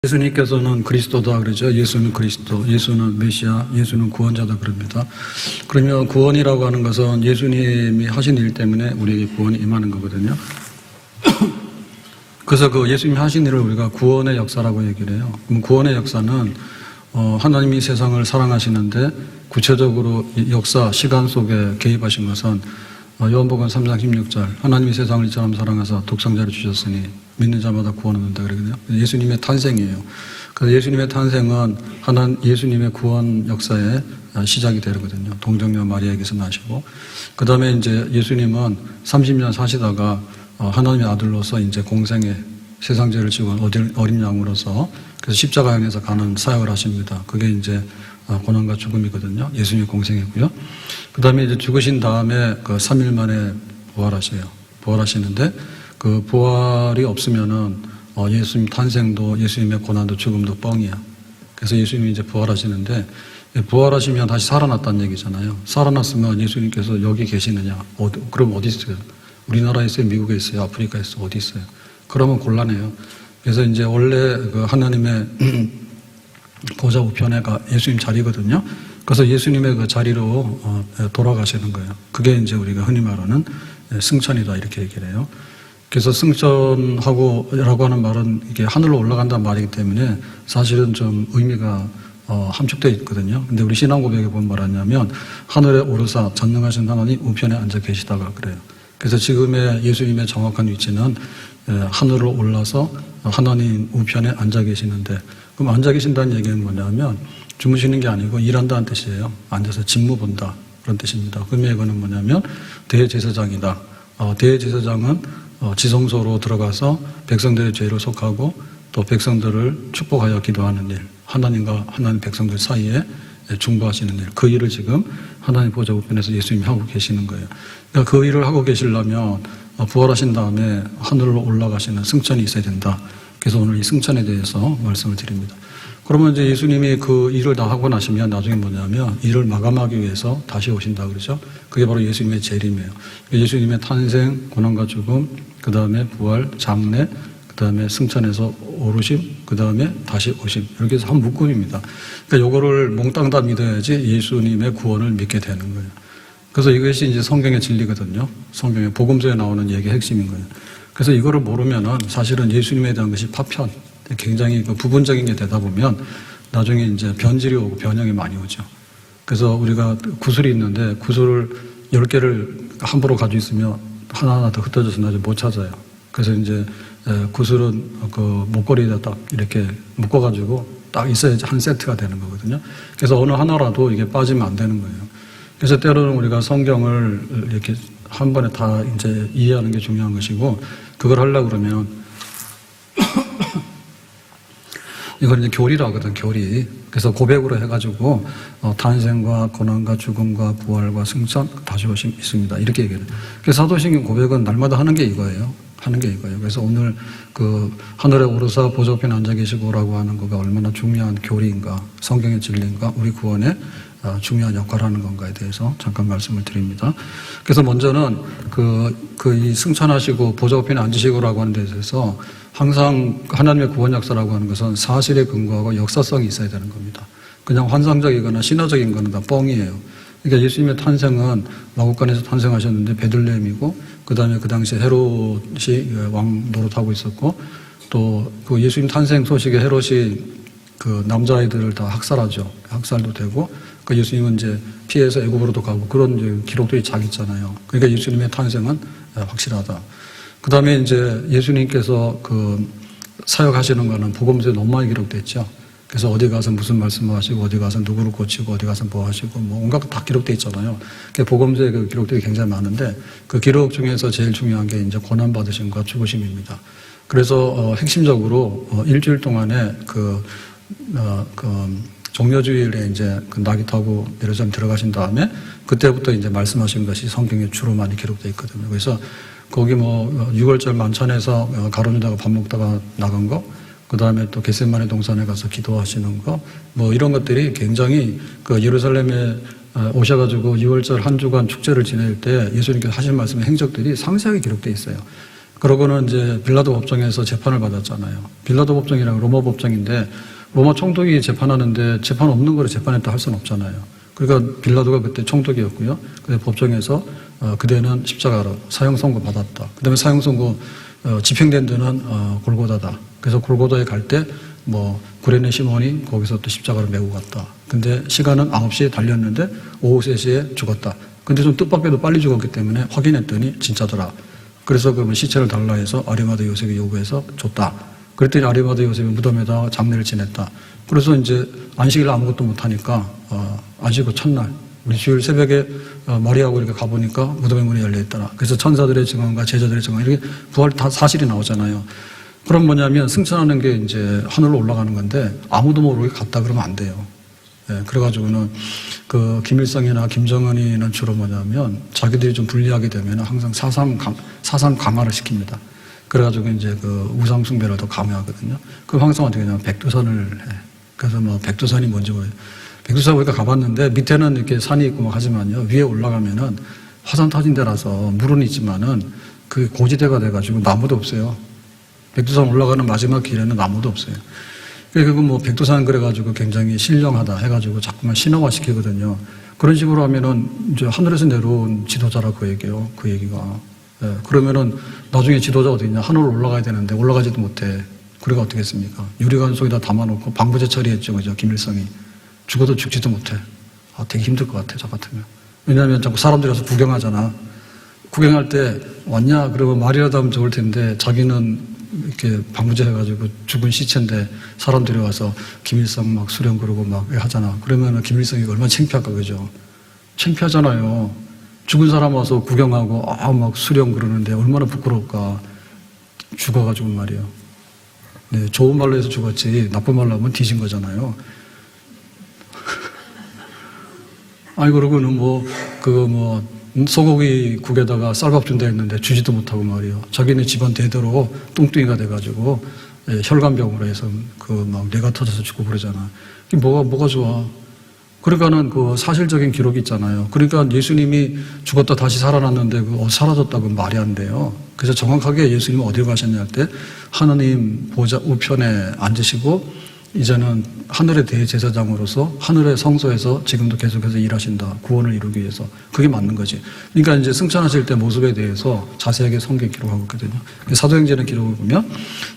예수님께서는 그리스도다 그러죠. 예수는 그리스도, 예수는 메시아, 예수는 구원자다 그럽니다. 그러면 구원이라고 하는 것은 예수님이 하신 일 때문에 우리에게 구원이 임하는 거거든요. 그래서 그 예수님이 하신 일을 우리가 구원의 역사라고 얘기를 해요. 그럼 구원의 역사는 하나님이 세상을 사랑하시는데 구체적으로 역사, 시간 속에 개입하신 것은 요한복음 3장 16절 하나님이 세상을 이처럼 사랑하사 독생자를 주셨으니 믿는 자마다 구원을 얻는다 그러거든요. 예수님의 탄생이에요. 그래서 예수님의 탄생은 예수님의 구원 역사의 시작이 되거든요. 동정녀 마리아에게서 나시고 그 다음에 이제 예수님은 30년 사시다가 하나님의 아들로서 이제 공생에 세상 죄를 지고 어린 양으로서 그래서 십자가 향해서 가는 사역을 하십니다. 그게 이제 고난과 죽음이거든요. 예수님이 공생했고요. 그 다음에 이제 죽으신 다음에 그 3일 만에 부활하셔요. 부활하시는데 그 부활이 없으면은 예수님 탄생도 예수님의 고난도 죽음도 뻥이야. 그래서 예수님이 이제 부활하시는데 부활하시면 다시 살아났다는 얘기잖아요. 살아났으면 예수님께서 여기 계시느냐? 그럼 어디 있어요? 우리나라에 있어요? 미국에 있어요? 아프리카에 있어요? 어디 있어요? 그러면 곤란해요. 그래서 이제 원래 그 하나님의 보좌 우편에가 예수님 자리거든요. 그래서 예수님의 그 자리로 돌아가시는 거예요. 그게 이제 우리가 흔히 말하는 승천이다 이렇게 얘기를 해요. 그래서 승천하고라고 하는 말은 이게 하늘로 올라간다는 말이기 때문에 사실은 좀 의미가 함축되어 있거든요. 근데 우리 신앙 고백에 보면 뭐라냐면 하늘에 오르사 전능하신 하나님 우편에 앉아 계시다가 그래요. 그래서 지금의 예수님의 정확한 위치는 하늘로 올라서 하나님 우편에 앉아 계시는데 그럼 앉아 계신다는 얘기는 뭐냐면 주무시는 게 아니고 일한다는 뜻이에요. 앉아서 직무 본다 그런 뜻입니다. 그 의미는 뭐냐면 대제사장이다. 대제사장은 지성소로 들어가서 백성들의 죄를 속하고 또 백성들을 축복하여 기도하는 일, 하나님과 하나님 백성들 사이에 중보하시는 일, 그 일을 지금 하나님 보좌 우편에서 예수님이 하고 계시는 거예요. 그러니까 그 일을 하고 계시려면 부활하신 다음에 하늘로 올라가시는 승천이 있어야 된다. 그래서 오늘 이 승천에 대해서 말씀을 드립니다. 그러면 이제 예수님이 그 일을 다 하고 나시면 나중에 뭐냐면 일을 마감하기 위해서 다시 오신다 그러죠. 그게 바로 예수님의 재림이에요. 예수님의 탄생, 고난과 죽음, 그 다음에 부활, 장례, 그 다음에 승천에서 오르심, 그 다음에 다시 오심. 이렇게 해서 한 묶음입니다. 그러니까 요거를 몽땅 다 믿어야지 예수님의 구원을 믿게 되는 거예요. 그래서 이것이 이제 성경의 진리거든요. 성경의 복음서에 나오는 얘기의 핵심인 거예요. 그래서 이거를 모르면은 사실은 예수님에 대한 것이 파편, 굉장히 그 부분적인 게 되다 보면 나중에 이제 변질이 오고 변형이 많이 오죠. 그래서 우리가 구슬이 있는데 구슬을 10개를 함부로 가지고 있으면 하나하나 더 흩어져서 나중에 못 찾아요. 그래서 이제 구슬은 그 목걸이에다 딱 이렇게 묶어가지고 딱 있어야지 한 세트가 되는 거거든요. 그래서 어느 하나라도 이게 빠지면 안 되는 거예요. 그래서 때로는 우리가 성경을 이렇게 한 번에 다 이제 이해하는 게 중요한 것이고, 그걸 하려고 그러면, 이걸 이제 교리라 하거든, 교리. 그래서 고백으로 해가지고, 탄생과 고난과 죽음과 부활과 승천, 다시 오심 있습니다. 이렇게 얘기를 해요. 그래서 사도신경 고백은 날마다 하는 게 이거예요. 하는 게 이거예요. 그래서 오늘 그 하늘에 오르사 보좌 우편에 앉아 계시고라고 하는 거가 얼마나 중요한 교리인가, 성경의 진리인가, 우리 구원에 중요한 역할을 하는 건가에 대해서 잠깐 말씀을 드립니다. 그래서 먼저는 이 승천하시고 보좌 우편에 앉으시고라고 하는 데 대해서 항상 하나님의 구원 역사라고 하는 것은 사실에 근거하고 역사성이 있어야 되는 겁니다. 그냥 환상적이거나 신화적인 거는 다 뻥이에요. 그러니까 예수님의 탄생은 마구간에서 탄생하셨는데 베들레헴이고, 그 다음에 그 당시에 헤롯이 왕 노릇하고 있었고, 또 그 예수님 탄생 소식에 헤롯이 그 남자아이들을 다 학살하죠. 학살도 되고, 그 예수님은 이제 피해서 애굽으로도 가고 그런 이제 기록들이 작 있잖아요. 그러니까 예수님의 탄생은 확실하다. 그 다음에 이제 예수님께서 그 사역하시는 거는 복음서에 너무 많이 기록됐죠. 그래서 어디 가서 무슨 말씀을 하시고, 어디 가서 누구를 고치고, 어디 가서 뭐 하시고, 뭐 온갖 거 다 기록되어 있잖아요. 복음서에 그 기록들이 굉장히 많은데, 그 기록 중에서 제일 중요한 게 이제 고난받으심과 죽으심입니다. 그래서 핵심적으로 일주일 동안에 종려주일에 이제 그 나귀 타고 예루살렘 들어가신 다음에 그때부터 이제 말씀하신 것이 성경에 주로 많이 기록되어 있거든요. 그래서 거기 뭐 6월절 만찬에서 가론유다가 밥 먹다가 나간 거, 그 다음에 또 겟세마네 동산에 가서 기도하시는 거, 뭐 이런 것들이 굉장히 그 예루살렘에 오셔가지고 6월절 한 주간 축제를 지낼 때 예수님께서 하신 말씀의 행적들이 상세하게 기록되어 있어요. 그러고는 이제 빌라도 법정에서 재판을 받았잖아요. 빌라도 법정이랑 로마 법정인데 로마 총독이 재판하는데 재판 없는 거를 재판했다 할 수는 없잖아요. 그러니까 빌라도가 그때 총독이었고요. 그래서 법정에서 그대는 십자가로 사형 선고 받았다. 그다음에 사형 선고 집행된 데는 골고다다. 그래서 골고다에 갈 때 뭐 구레네 시몬이 거기서 또 십자가를 메고 갔다. 근데 시간은 9시에 달렸는데 오후 3시에 죽었다. 근데 좀 뜻밖에도 빨리 죽었기 때문에 확인했더니 진짜더라. 그래서 그 시체를 달라 해서 아리마다 요셉이 요구해서 줬다. 그랬더니 아리마다 요셉이 무덤에다 장례를 지냈다. 그래서 이제 안식일 아무것도 못하니까 안식 후 첫날 우리 주일 새벽에 마리아하고 이렇게 가보니까 무덤의 문이 열려있더라. 그래서 천사들의 증언과 제자들의 증언 이렇게 부활 다 사실이 나오잖아요. 그럼 뭐냐면 승천하는 게 이제 하늘로 올라가는 건데 아무도 모르게 갔다 그러면 안 돼요. 예, 그래가지고는 그 김일성이나 김정은이는 주로 뭐냐면 자기들이 좀 불리하게 되면 항상 사상 강화를 시킵니다. 그래가지고 이제 그 우상숭배를 더 강요하거든요. 그럼 항상 어떻게 하냐면 백두산을 해. 그래서 뭐 백두산이 뭔지 모르겠어요. 백두산 우리가 가봤는데 밑에는 이렇게 산이 있고 막 하지만요. 위에 올라가면은 화산 터진 데라서 물은 있지만은 그 고지대가 돼가지고 나무도 없어요. 백두산 올라가는 마지막 길에는 나무도 없어요. 그리고 뭐 백두산 그래가지고 굉장히 신령하다 해가지고 자꾸만 신화화 시키거든요. 그런 식으로 하면은 이제 하늘에서 내려온 지도자라고 그 얘기예요. 그 얘기가. 예, 그러면은 나중에 지도자 어디 있냐? 하늘로 올라가야 되는데 올라가지도 못해. 그래가 어떻게 했습니까? 유리관 속에다 담아놓고 방부제 처리했죠. 그죠? 김일성이. 죽어도 죽지도 못해. 되게 힘들 것 같아. 저 같으면. 왜냐하면 자꾸 사람들이 와서 구경하잖아. 구경할 때 왔냐? 그러면 말이라도 하면 좋을 텐데 자기는 이렇게 방부제 해가지고 죽은 시체인데 사람들이 와서 김일성 막 수령 그러고 막 하잖아. 그러면은 김일성이 얼마나 창피할까, 그죠? 창피하잖아요. 죽은 사람 와서 구경하고 막 수령 그러는데 얼마나 부끄러울까. 죽어가지고 말이에요. 네, 좋은 말로 해서 죽었지 나쁜 말로 하면 뒤진 거잖아요. 아니 그러고는 소고기 국에다가 쌀밥 준다 했는데 주지도 못하고 말이에요. 자기네 집안 대대로 뚱뚱이가 돼가지고 혈관병으로 해서 그 막 뇌가 터져서 죽고 그러잖아. 그게 뭐가 좋아? 그러니까는 그 사실적인 기록이 있잖아요. 그러니까 예수님이 죽었다 다시 살아났는데 사라졌다고 말이 안 돼요. 그래서 정확하게 예수님은 어디로 가셨냐 할 때 하나님 보좌 우편에 앉으시고 이제는 하늘의 대제사장으로서 하늘의 성소에서 지금도 계속해서 일하신다. 구원을 이루기 위해서. 그게 맞는 거지. 그러니까 이제 승천하실 때 모습에 대해서 자세하게 성경에 기록하고 있거든요. 사도행전의 기록을 보면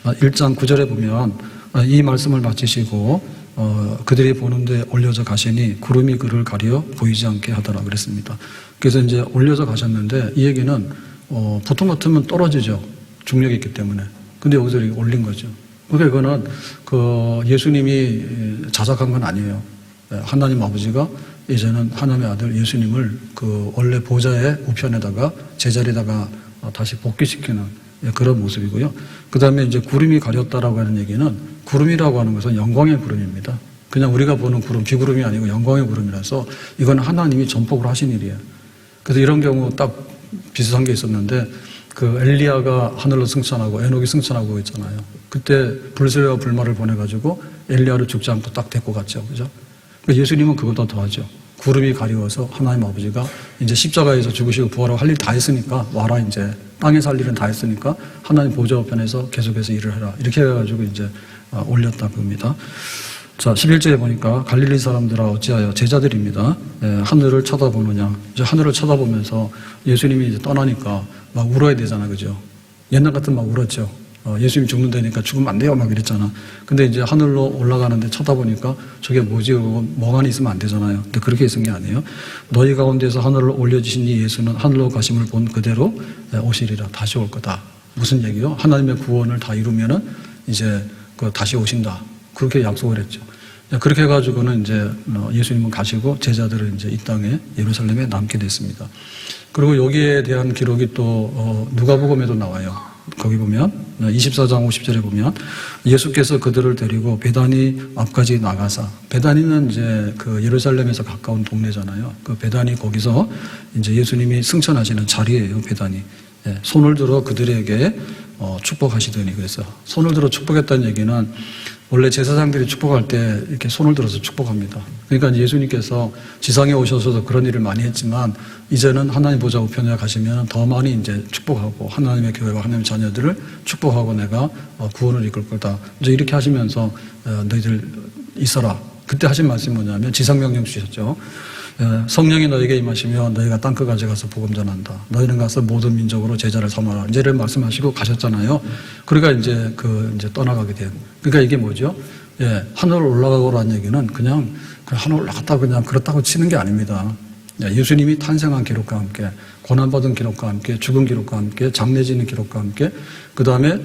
1장 9절에 보면 이 말씀을 마치시고 그들이 보는데 올려져 가시니 구름이 그를 가려 보이지 않게 하더라 그랬습니다. 그래서 이제 올려져 가셨는데 이 얘기는 보통 같으면 떨어지죠. 중력이 있기 때문에. 근데 여기서 이렇게 올린 거죠. 그러니까 이거는 예수님이 자작한 건 아니에요. 하나님 아버지가 이제는 하나님의 아들 예수님을 그 원래 보좌의 우편에다가 제자리에다가 다시 복귀시키는 그런 모습이고요. 그 다음에 이제 구름이 가렸다라고 하는 얘기는 구름이라고 하는 것은 영광의 구름입니다. 그냥 우리가 보는 구름, 비구름이 아니고 영광의 구름이라서 이건 하나님이 전폭으로 하신 일이에요. 그래서 이런 경우 딱 비슷한 게 있었는데 그 엘리야가 하늘로 승천하고 에녹이 승천하고 있잖아요. 그때 불세와 불말을 보내가지고 엘리야를 죽지 않고 딱 데리고 갔죠. 그죠? 그러니까 예수님은 그것보다 더하죠. 구름이 가리워서 하나님 아버지가 이제 십자가에서 죽으시고 부활하고 할 일 다 했으니까 와라 이제 땅에서 할 일은 다 했으니까 하나님 보좌 우편에서 계속해서 일을 해라. 이렇게 해가지고 이제 올렸다 봅니다. 자, 11절에 보니까 갈릴리 사람들아 어찌하여 제자들입니다. 하늘을 쳐다보느냐. 이제 하늘을 쳐다보면서 예수님이 이제 떠나니까 막 울어야 되잖아. 그죠? 옛날 같으면 막 울었죠. 예수님이 죽는다니까 죽으면 안 돼요. 막 이랬잖아. 근데 이제 하늘로 올라가는데 쳐다보니까 저게 뭐지? 그러고 멍하니 있으면 안 되잖아요. 근데 그렇게 있은 게 아니에요. 너희 가운데서 하늘로 올려주신 이 예수는 하늘로 가심을 본 그대로 오시리라. 다시 올 거다. 무슨 얘기요? 하나님의 구원을 다 이루면은 이제 다시 오신다. 그렇게 약속을 했죠. 그렇게 해가지고는 이제 예수님은 가시고 제자들은 이제 이 땅에 예루살렘에 남게 됐습니다. 그리고 여기에 대한 기록이 또 누가복음에도 나와요. 거기 보면 24장 50절에 보면 예수께서 그들을 데리고 베다니 앞까지 나가사, 베다니는 이제 그 예루살렘에서 가까운 동네잖아요. 그 베다니 거기서 이제 예수님이 승천하시는 자리예요. 베다니. 손을 들어 그들에게 축복하시더니. 그래서 손을 들어 축복했다는 얘기는 원래 제사장들이 축복할 때 이렇게 손을 들어서 축복합니다. 그러니까 예수님께서 지상에 오셔서도 그런 일을 많이 했지만 이제는 하나님 보좌 우편에 가시면 더 많이 이제 축복하고 하나님의 교회와 하나님의 자녀들을 축복하고 내가 구원을 이끌 거다. 이제 이렇게 하시면서 너희들 있어라. 그때 하신 말씀이 뭐냐면 지상명령 주셨죠. 성령이 너에게 임하시며 너희가 땅끝까지 가서 복음 전한다. 너희는 가서 모든 민족으로 제자를 삼아라. 이제 이런 말씀하시고 가셨잖아요. 그러니까 이제 이제 떠나가게 된. 그러니까 이게 뭐죠? 하늘 올라가고라는 얘기는 그냥 하늘 올라갔다 그냥 그렇다고 치는 게 아닙니다. 예수님이 탄생한 기록과 함께, 고난받은 기록과 함께, 죽은 기록과 함께, 장례지는 기록과 함께, 그 다음에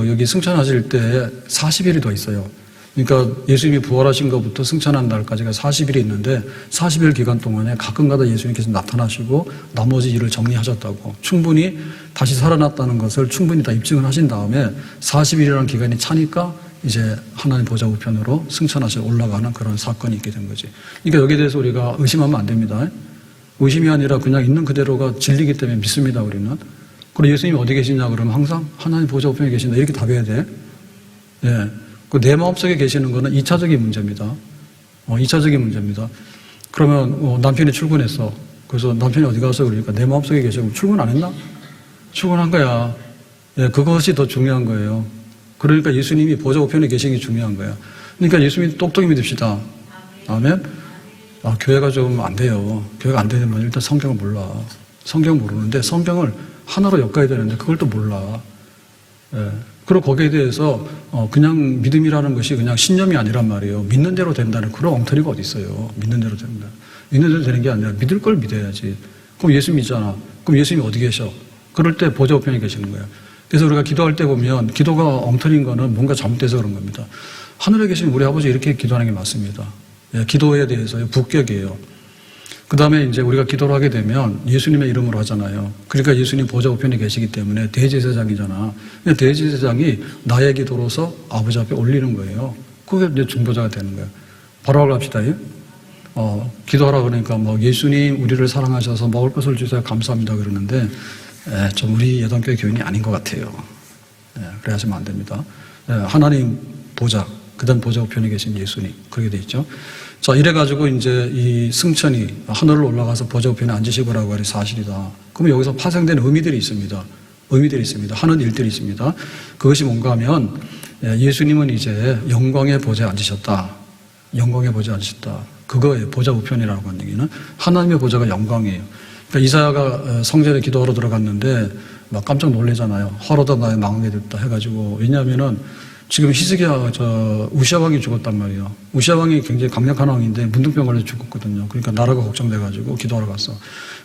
여기 승천하실 때 40일이 더 있어요. 그러니까 예수님이 부활하신 것부터 승천한 날까지가 40일이 있는데 40일 기간 동안에 가끔가다 예수님께서 나타나시고 나머지 일을 정리하셨다고 충분히 다시 살아났다는 것을 충분히 다 입증을 하신 다음에 40일이라는 기간이 차니까 이제 하나님 보좌 우편으로 승천하셔 올라가는 그런 사건이 있게 된 거지. 그러니까 여기에 대해서 우리가 의심하면 안 됩니다. 의심이 아니라 그냥 있는 그대로가 진리이기 때문에 믿습니다, 우리는. 그리고 예수님이 어디 계시냐 그러면 항상 하나님 보좌 우편에 계신다 이렇게 답해야 돼. 내 마음속에 계시는 거는 2차적인 문제입니다. 2차적인 문제입니다. 그러면 남편이 출근했어. 그래서 남편이 어디 가서 그러니까 내 마음속에 계시고 출근 안 했나? 출근한 거야. 그것이 더 중요한 거예요. 그러니까 예수님이 보좌 우편에 계신 게 중요한 거야. 그러니까 예수님 똑똑히 믿읍시다. 아멘? 교회가 좀 안 돼요. 교회가 안 되면 일단 성경을 몰라. 성경 모르는데 성경을 하나로 엮어야 되는데 그걸 또 몰라. 그리고 거기에 대해서 그냥 믿음이라는 것이 그냥 신념이 아니란 말이에요. 믿는 대로 된다는 그런 엉터리가 어디 있어요. 믿는 대로 된다. 믿는 대로 되는 게 아니라 믿을 걸 믿어야지. 그럼 예수 믿잖아. 그럼 예수님이 어디 계셔? 그럴 때 보좌 우편에 계시는 거예요. 그래서 우리가 기도할 때 보면 기도가 엉터리인 거는 뭔가 잘못돼서 그런 겁니다. 하늘에 계신 우리 아버지 이렇게 기도하는 게 맞습니다. 기도에 대해서 북격이에요. 그 다음에 이제 우리가 기도를 하게 되면 예수님의 이름으로 하잖아요. 그러니까 예수님 보좌 우편에 계시기 때문에 대제사장이잖아. 대제사장이 나의 기도로서 아버지 앞에 올리는 거예요. 그게 이제 중보자가 되는 거예요. 바로 갑시다. 기도하라 그러니까 예수님 우리를 사랑하셔서 먹을 것을 주셔서 감사합니다 그러는데 좀 우리 예당교회 교인이 아닌 것 같아요. 그래 하시면 안 됩니다. 하나님 보좌, 그 다음 보좌 우편에 계신 예수님 그렇게 돼 있죠. 자, 이래가지고 이제 이 승천이 하늘로 올라가서 보좌 우편에 앉으시고라고 하니 사실이다. 그러면 여기서 파생된 의미들이 있습니다. 하는 일들이 있습니다. 그것이 뭔가 하면 예수님은 이제 영광의 보좌에 앉으셨다. 영광의 보좌에 앉으셨다. 그거예요. 보좌 우편이라고 하는 얘기는 하나님의 보좌가 영광이에요. 그러니까 이사야가 성전에 기도하러 들어갔는데 막 깜짝 놀래잖아요. 헐어다 나의 망하게 됐다 해가지고. 왜냐하면은 지금 히스기야 우시아 왕이 죽었단 말이에요. 우시아 왕이 굉장히 강력한 왕인데 문둥병 걸려 죽었거든요. 그러니까 나라가 걱정돼가지고 기도하러 갔어.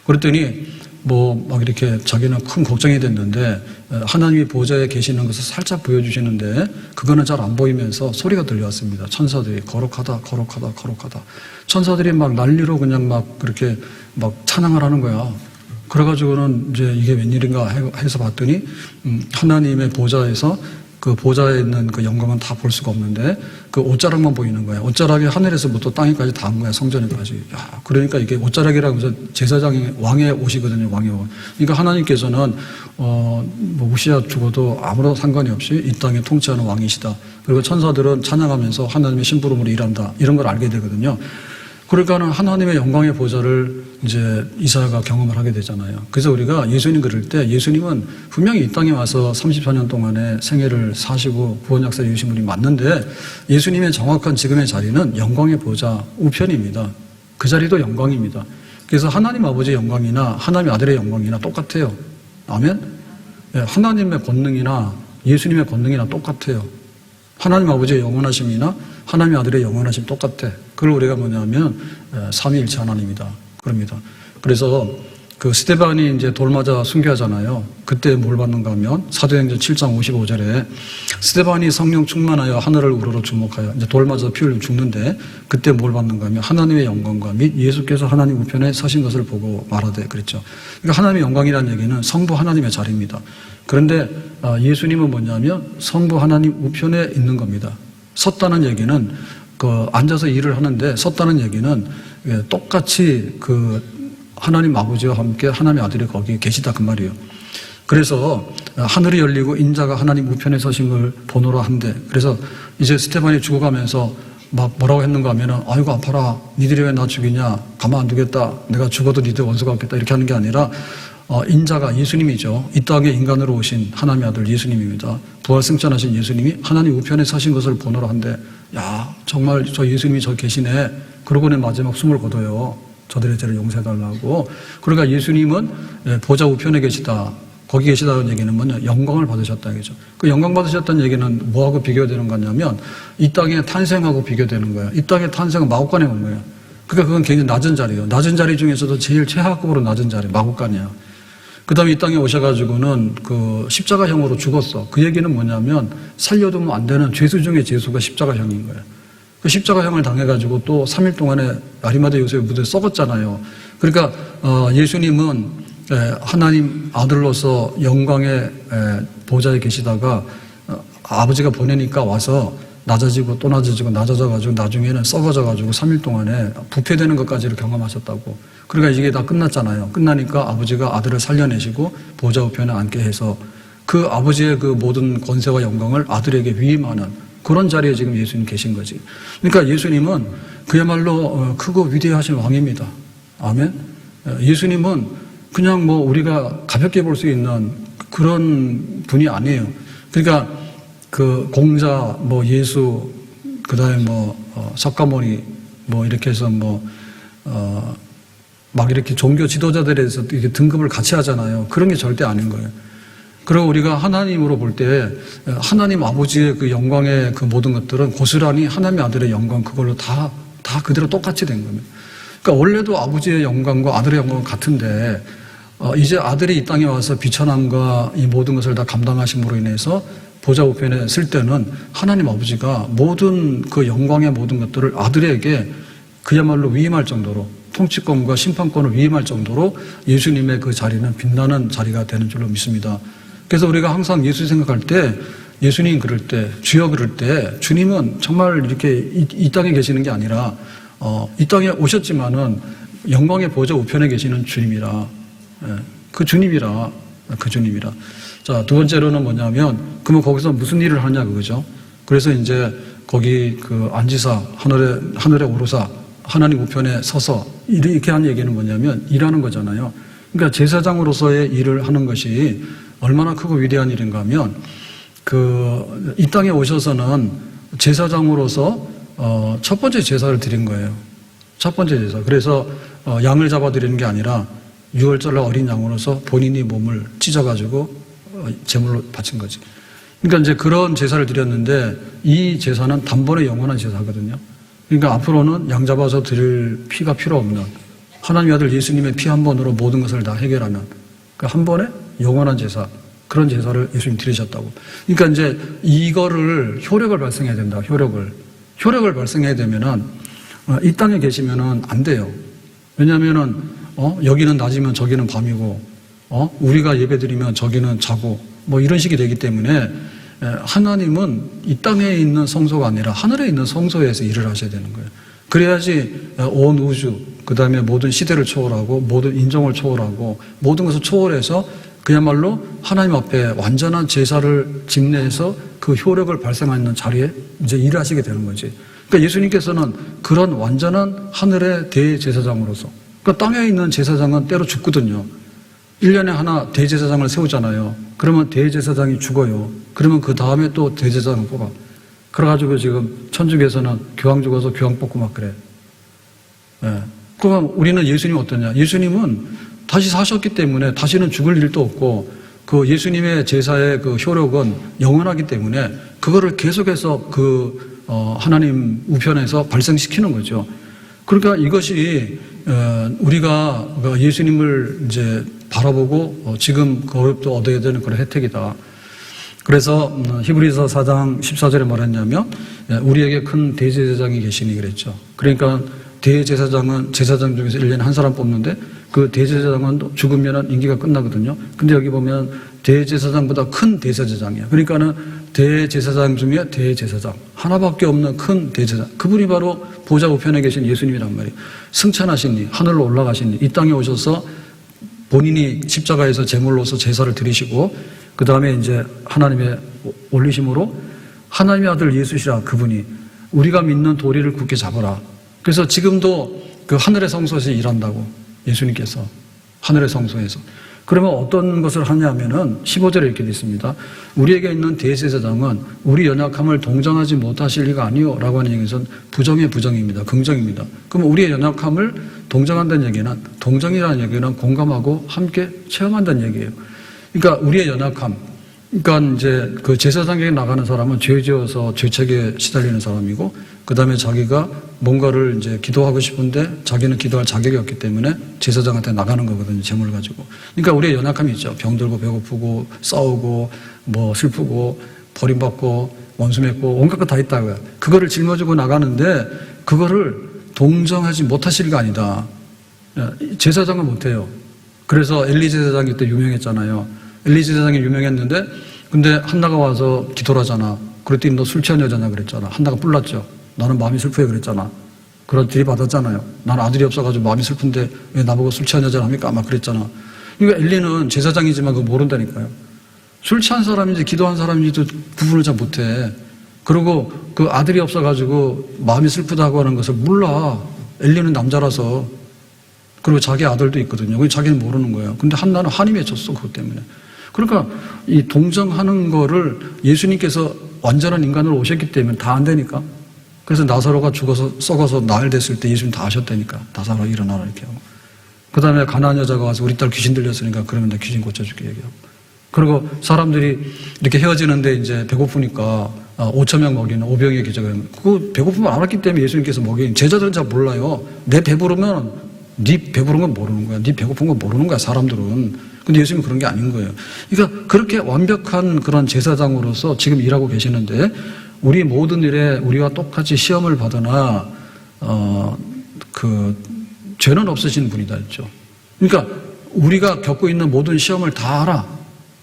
그랬더니 막 이렇게 자기는 큰 걱정이 됐는데 하나님이 보좌에 계시는 것을 살짝 보여주시는데 그거는 잘 안 보이면서 소리가 들려왔습니다. 천사들이 거룩하다. 천사들이 막 난리로 그냥 막 그렇게 막 찬양을 하는 거야. 그래가지고는 이제 이게 웬일인가 해서 봤더니 하나님의 보좌에서 그 보좌에 있는 그 영광은 다 볼 수가 없는데 그 옷자락만 보이는 거야. 옷자락이 하늘에서부터 땅에까지 닿은 거야. 성전에까지. 그러니까 이게 옷자락이라고 해서 제사장이 왕의 옷이거든요. 왕의 옷. 그러니까 하나님께서는 우시아 죽어도 아무런 상관이 없이 이 땅에 통치하는 왕이시다. 그리고 천사들은 찬양하면서 하나님의 심부름으로 일한다. 이런 걸 알게 되거든요. 그러니까는 하나님의 영광의 보좌를 이제 이사야가 경험을 하게 되잖아요. 그래서 우리가 예수님 그럴 때 예수님은 분명히 이 땅에 와서 34년 동안의 생애를 사시고 구원 역사를 이루신 분이 맞는데 예수님의 정확한 지금의 자리는 영광의 보좌 우편입니다. 그 자리도 영광입니다. 그래서 하나님 아버지의 영광이나 하나님 아들의 영광이나 똑같아요. 아멘? 하나님의 권능이나 예수님의 권능이나 똑같아요. 하나님 아버지의 영원하심이나 하나님 아들의 영원하심 똑같아. 그걸 우리가 뭐냐면 삼위일체 하나님이다. 그럽니다. 그래서 그 스데반이 이제 돌 맞아 순교하잖아요. 그때 뭘 받는가 하면 사도행전 7장 55절에 스데반이 성령 충만하여 하늘을 우러러 주목하여 이제 돌 맞아 피 흘려 죽는데 그때 뭘 받는가 하면 하나님의 영광과 및 예수께서 하나님 우편에 서신 것을 보고 말하되 그랬죠. 그러니까 하나님의 영광이라는 얘기는 성부 하나님의 자리입니다. 그런데 예수님은 뭐냐면 성부 하나님 우편에 있는 겁니다. 섰다는 얘기는 앉아서 일을 하는데 섰다는 얘기는 똑같이 그 하나님 아버지와 함께 하나님의 아들이 거기에 계시다 그 말이에요. 그래서 하늘이 열리고 인자가 하나님 우편에 서신 걸 보노라 한대. 그래서 이제 스테반이 죽어가면서 막 뭐라고 했는가 하면은 아이고 아파라, 니들이 왜 나 죽이냐, 가만 안 두겠다, 내가 죽어도 니들 원수가 없겠다, 이렇게 하는 게 아니라 인자가 예수님이죠. 이 땅에 인간으로 오신 하나님의 아들 예수님입니다. 부활 승천하신 예수님이 하나님 우편에 서신 것을 보노라 한대. 야, 정말 저 예수님이 저 계시네. 그러고는 마지막 숨을 거둬요. 저들의 죄를 용서해달라고. 그러니까 예수님은 보좌 우편에 계시다. 거기 계시다는 얘기는 뭐냐? 영광을 받으셨다 얘기죠. 그 영광 받으셨다는 얘기는 뭐하고 비교되는 거냐면 이 땅에 탄생하고 비교되는 거예요. 이 땅에 탄생은 마구간에 온 거예요. 그러니까 그건 굉장히 낮은 자리예요. 낮은 자리 중에서도 제일 최하급으로 낮은 자리, 마구간이야. 그 다음에 이 땅에 오셔가지고는 그 십자가형으로 죽었어. 그 얘기는 뭐냐면 살려두면 안 되는 죄수 중에 죄수가 십자가형인 거예요. 그 십자가형을 당해가지고 또 3일 동안에 아리마대 요셉의 무대에 썩었잖아요. 그러니까 예수님은 하나님 아들로서 영광의 보좌에 계시다가 아버지가 보내니까 와서 낮아지고 또 낮아지고 낮아져가지고 나중에는 썩어져가지고 3일 동안에 부패되는 것까지를 경험하셨다고. 그러니까 이게 다 끝났잖아요. 끝나니까 아버지가 아들을 살려내시고 보좌 우편에 앉게 해서 그 아버지의 그 모든 권세와 영광을 아들에게 위임하는 그런 자리에 지금 예수님 계신 거지. 그러니까 예수님은 그야말로 크고 위대하신 왕입니다. 아멘. 예수님은 그냥 뭐 우리가 가볍게 볼 수 있는 그런 분이 아니에요. 그러니까 그 공자, 뭐 예수, 그 다음에 뭐 석가모니, 뭐 이렇게 해서 막 이렇게 종교 지도자들에서 이렇게 등급을 같이 하잖아요. 그런 게 절대 아닌 거예요. 그리고 우리가 하나님으로 볼 때 하나님 아버지의 그 영광의 그 모든 것들은 고스란히 하나님의 아들의 영광 그걸로 다 그대로 똑같이 된 겁니다. 그러니까 원래도 아버지의 영광과 아들의 영광은 같은데 이제 아들이 이 땅에 와서 비천함과 이 모든 것을 다 감당하심으로 인해서 보좌 우편에 쓸 때는 하나님 아버지가 모든 그 영광의 모든 것들을 아들에게 그야말로 위임할 정도로 통치권과 심판권을 위임할 정도로 예수님의 그 자리는 빛나는 자리가 되는 줄로 믿습니다. 그래서 우리가 항상 예수 생각할 때 예수님 그럴 때 주여 그럴 때 주님은 정말 이렇게 이 땅에 계시는 게 아니라 이 땅에 오셨지만은 영광의 보좌 우편에 계시는 주님이라 그 주님이라. 자, 두 번째로는 뭐냐면 그러면 거기서 무슨 일을 하냐 그거죠. 그래서 이제 거기 그 안지사 하늘에 오르사 하나님 우편에 서서 이렇게 하는 얘기는 뭐냐면 일하는 거잖아요. 그러니까 제사장으로서의 일을 하는 것이 얼마나 크고 위대한 일인가 하면 이 땅에 오셔서는 제사장으로서 첫 번째 제사를 드린 거예요. 첫 번째 제사. 그래서 양을 잡아 드리는 게 아니라 6월절 어린 양으로서 본인이 몸을 찢어가지고 제물로 바친 거지. 그러니까 이제 그런 제사를 드렸는데 이 제사는 단번에 영원한 제사거든요. 그러니까 앞으로는 양 잡아서 드릴 피가 필요 없는 하나님의 아들 예수님의 피 한 번으로 모든 것을 다 해결하는 그 한 번에 영원한 제사, 그런 제사를 예수님 드리셨다고. 그러니까 이제 이거를 효력을 발생해야 된다. 효력을 발생해야 되면은 이 땅에 계시면은 안 돼요. 왜냐하면은 여기는 낮이면 저기는 밤이고 우리가 예배드리면 저기는 자고 뭐 이런 식이 되기 때문에 하나님은 이 땅에 있는 성소가 아니라 하늘에 있는 성소에서 일을 하셔야 되는 거예요. 그래야지 온 우주, 그 다음에 모든 시대를 초월하고 모든 인종을 초월하고 모든 것을 초월해서 그야말로 하나님 앞에 완전한 제사를 집례해서 그 효력을 발생하는 자리에 이제 일을 하시게 되는 거지. 그러니까 예수님께서는 그런 완전한 하늘의 대제사장으로서, 그러니까 땅에 있는 제사장은 때로 죽거든요. 1년에 하나 대제사장을 세우잖아요. 그러면 대제사장이 죽어요. 그러면 그 다음에 또 대제사장을 뽑아. 그래가지고 지금 천주교에서는 교황 죽어서 교황 뽑고 막 그래. 그럼 우리는 예수님 어떠냐? 예수님은 다시 사셨기 때문에 다시는 죽을 일도 없고 그 예수님의 제사의 그 효력은 영원하기 때문에 그거를 계속해서 하나님 우편에서 발생시키는 거죠. 그러니까 이것이 우리가 예수님을 이제 바라보고 지금 거듭도 얻어야 되는 그런 혜택이다. 그래서 히브리서 4장 14절에 말했냐면 우리에게 큰 대제사장이 계시니 그랬죠. 그러니까 대제사장은 제사장 중에서 1년에 한 사람 뽑는데 그 대제사장은 죽으면 임기가 끝나거든요. 근데 여기 보면 대제사장보다 큰 대제사장이에요. 그러니까는 대제사장 중에 대제사장 하나밖에 없는 큰 대제사장, 그분이 바로 보좌 우편에 계신 예수님이란 말이에요. 승천하신 이, 하늘로 올라가신 이 땅에 오셔서 본인이 십자가에서 제물로서 제사를 드리시고 그 다음에 이제 하나님의 올리심으로 하나님의 아들 예수시라 그분이 우리가 믿는 도리를 굳게 잡아라. 그래서 지금도 그 하늘의 성소에서 일한다고 예수님께서 하늘의 성소에서. 그러면 어떤 것을 하냐면은 15절에 이렇게 되어 있습니다. 우리에게 있는 대제사장은 우리 연약함을 동정하지 못하실 리가 아니요 라고 하는 얘기는 부정의 부정입니다. 긍정입니다. 그러면 우리의 연약함을 동정한다는 얘기는 동정이라는 얘기는 공감하고 함께 체험한다는 얘기예요. 그러니까 우리의 연약함, 그러니까 이제 그 제사장에게 나가는 사람은 죄 지어서 죄책에 시달리는 사람이고, 그 다음에 자기가 뭔가를 이제 기도하고 싶은데 자기는 기도할 자격이 없기 때문에 제사장한테 나가는 거거든요, 재물을 가지고. 그러니까 우리의 연약함이 있죠. 병들고 배고프고 싸우고 뭐 슬프고 버림받고 원수 맺고 온갖 것 다 있다고요. 그거를 짊어지고 나가는데 그거를 동정하지 못하실 리가 아니다. 제사장은 못해요. 그래서 엘리 제사장이 그때 유명했잖아요. 엘리 제사장이 유명했는데 근데 한나가 와서 기도를 하잖아. 그랬더니 너 술 취한 여자냐 그랬잖아. 한나가 뿔났죠. 나는 마음이 슬프해 그랬잖아. 그런 들이받았잖아요. 나는 아들이 없어가지고 마음이 슬픈데 왜 나보고 술 취한 여자를 합니까? 아마 그랬잖아. 그러니까 엘리는 제사장이지만 그거 모른다니까요. 술 취한 사람인지 기도한 사람인지도 구분을 잘 못해. 그리고 그 아들이 없어가지고 마음이 슬프다고 하는 것을 몰라. 엘리는 남자라서. 그리고 자기 아들도 있거든요. 그래서 자기는 모르는 거예요. 근데 한나는 한이 맺혔어, 그것 때문에. 그러니까 이 동정하는 거를 예수님께서 완전한 인간으로 오셨기 때문에 다 안 되니까. 그래서 나사로가 죽어서 썩어서 나흘 됐을 때 예수님 다 하셨다니까. 나사로 일어나라 이렇게 하고. 그 다음에 가나안 여자가 와서 우리 딸 귀신 들렸으니까 그러면 나 귀신 고쳐줄게 얘기하고. 그리고 사람들이 이렇게 헤어지는데 이제 배고프니까 5,000명 먹이는 오병이의 기적을. 그 배고픔을 알았기 때문에 예수님께서 먹이는. 제자들은 잘 몰라요. 내 배부르면 네 배부른 건 모르는 거야. 네 배고픈 건 모르는 거야, 사람들은. 근데 예수님은 그런 게 아닌 거예요. 그러니까 그렇게 완벽한 그런 제사장으로서 지금 일하고 계시는데 우리 모든 일에 우리와 똑같이 시험을 받으나 그 죄는 없으신 분이다 했죠. 그러니까 우리가 겪고 있는 모든 시험을 다 알아.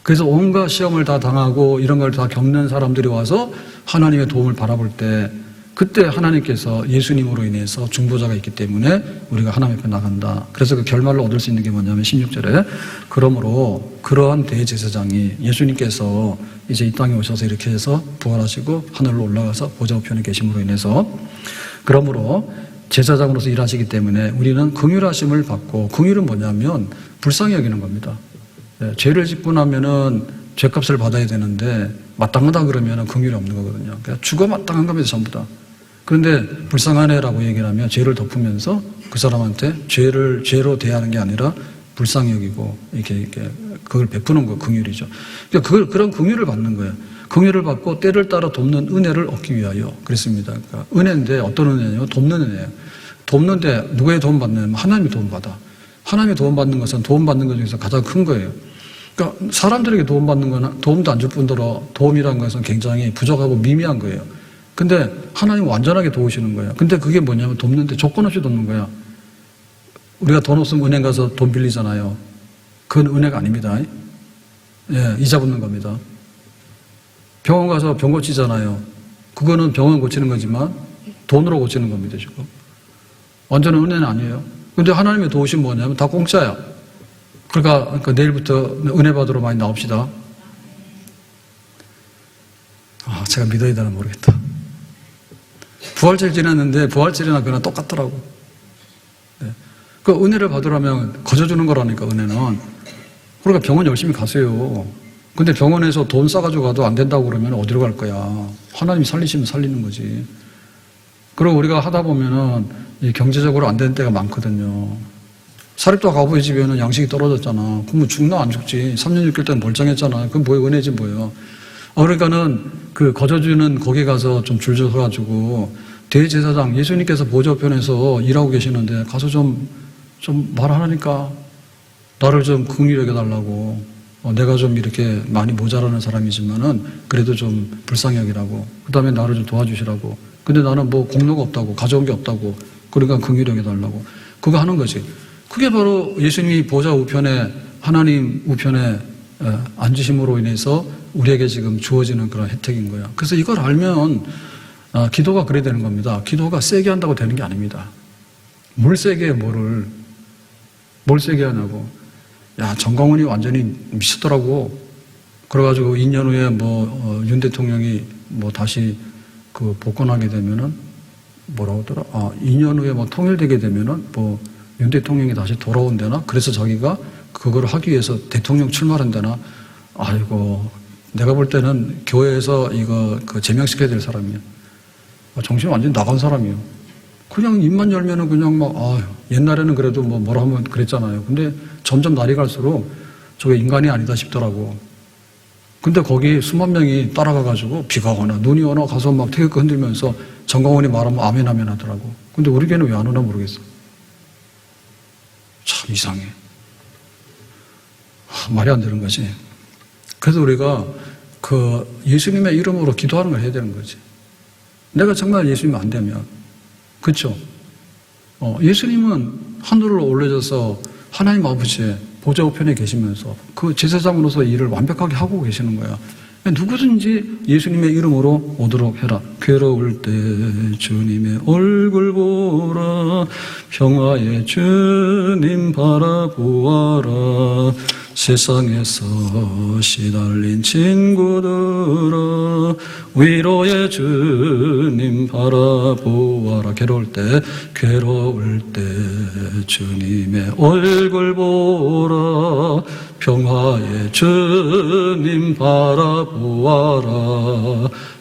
그래서 온갖 시험을 다 당하고 이런 걸 다 겪는 사람들이 와서 하나님의 도움을 바라볼 때 그때 하나님께서 예수님으로 인해서 중보자가 있기 때문에 우리가 하나님 앞에 나간다. 그래서 그 결말로 얻을 수 있는 게 뭐냐면 16절에 그러므로 그러한 대제사장이 예수님께서 이제 이 땅에 오셔서 이렇게 해서 부활하시고 하늘로 올라가서 보좌 우편에 계심으로 인해서 그러므로 제사장으로서 일하시기 때문에 우리는 긍휼하심을 받고 긍휼은 뭐냐면 불쌍히 여기는 겁니다. 죄를 짓고 나면은 죄값을 받아야 되는데 마땅하다 그러면 긍휼이 없는 거거든요. 그러니까 죽어 마땅한 겁니다, 전부 다. 그런데 불쌍하네라고 얘기를 하면 죄를 덮으면서 그 사람한테 죄로 대하는 게 아니라 불쌍히 여기고 이렇게 그걸 베푸는 거 긍휼이죠. 그러니까 그런 긍휼을 받는 거예요. 긍휼을 받고 때를 따라 돕는 은혜를 얻기 위하여 그랬습니다. 그러니까 은혜인데 어떤 은혜냐면 돕는 은혜예요. 돕는데 누구의 도움 받느냐면 하나님의 도움 받아. 하나님의 도움 받는 것은 도움 받는 것 중에서 가장 큰 거예요. 그러니까 사람들에게 도움받는 건 도움도 안 줄 뿐더러 도움이라는 것은 굉장히 부족하고 미미한 거예요. 근데 하나님 완전하게 도우시는 거예요. 근데 그게 뭐냐면 돕는데 조건 없이 돕는 거야. 우리가 돈 없으면 은행 가서 돈 빌리잖아요. 그건 은혜가 아닙니다. 예, 이자 붙는 겁니다. 병원 가서 병 고치잖아요. 그거는 병원 고치는 거지만 돈으로 고치는 겁니다, 지금. 완전한 은혜는 아니에요. 근데 하나님의 도우심 뭐냐면 다 공짜야. 그러니까 내일부터 은혜 받으러 많이 나옵시다. 제가 믿어야 되나 모르겠다. 부활절 지났는데 부활절이나 그거나 똑같더라고. 네. 그 은혜를 받으려면 거저주는 거라니까, 은혜는. 그러니까 병원 열심히 가세요. 근데 병원에서 돈 싸가지고 가도 안 된다고 그러면 어디로 갈 거야? 하나님이 살리시면 살리는 거지. 그리고 우리가 하다 보면은 경제적으로 안 되는 때가 많거든요. 사립도 가보의 집에는 양식이 떨어졌잖아. 그럼 죽나 안 죽지. 3년 6개월 때는 멀쩡했잖아. 그럼 뭐예요? 은혜지 뭐예요? 그러니까는 그 거저주는 거기 가서 좀 줄 서가지고 대제사장 예수님께서 보좌편에서 일하고 계시는데 가서 좀 말하니까 나를 좀 긍휼히 여겨달라고. 내가 좀 이렇게 많이 모자라는 사람이지만은 그래도 좀 불쌍히 여기라고. 그 다음에 나를 좀 도와주시라고. 근데 나는 뭐 공로가 없다고, 가져온 게 없다고. 그러니까 긍휼히 여겨달라고. 그거 하는 거지. 그게 바로 예수님이 보좌 우편에, 하나님 우편에 앉으심으로 인해서 우리에게 지금 주어지는 그런 혜택인 거예요. 그래서 이걸 알면 기도가 그래야 되는 겁니다. 기도가 세게 한다고 되는 게 아닙니다. 뭘 세게 해, 뭘 세게 하냐고. 야, 정광훈이 완전히 미쳤더라고. 그래가지고 2년 후에 윤 대통령이 다시 복권하게 되면은 뭐라고 하더라? 2년 후에 통일되게 되면은 윤 대통령이 다시 돌아온대나? 그래서 자기가 그걸 하기 위해서 대통령 출마를 한대나? 아이고, 내가 볼 때는 교회에서 이거 제명시켜야 될 사람이야. 정신이 완전히 나간 사람이에요. 그냥 입만 열면은 그냥 옛날에는 그래도 뭐라 하면 그랬잖아요. 근데 점점 날이 갈수록 저게 인간이 아니다 싶더라고. 근데 거기 수만 명이 따라가가지고 비가 오나 눈이 오나 가서 막 태극기 흔들면서 정광훈이 말하면 아멘 아멘 하더라고. 근데 우리 교회는 왜 안 오나 모르겠어. 참 이상해. 말이 안 되는 거지. 그래서 우리가 예수님의 이름으로 기도하는 걸 해야 되는 거지. 내가 정말 예수님 안 되면. 그렇죠? 예수님은 하늘로 올려져서 하나님 아버지의 보좌 우편에 계시면서 그 제사장으로서 일을 완벽하게 하고 계시는 거야. 누구든지 예수님의 이름으로 오도록 해라. 괴로울 때 주님의 얼굴 보라. 평화의 주님 바라보아라. 세상에서 시달린 친구들아 위로의 주님 바라보아라. 괴로울 때 주님의 얼굴 보라. 평화의 주님 바라보아라.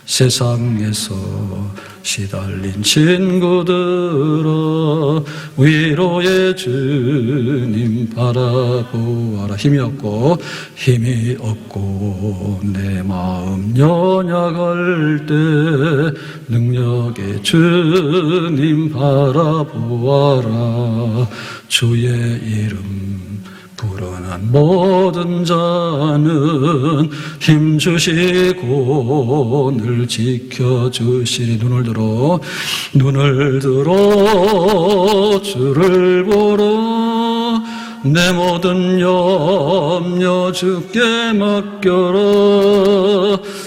세상에서 시달린 친구들아 위로의 주님 바라보아라. 힘이 없고 내 마음 연약할 때 능력의 주님 바라보아라. 주의 이름 부르는 모든 자는 힘주시고 늘 지켜주시리. 눈을 들어 주를 보러 내 모든 염려 주께 맡겨라.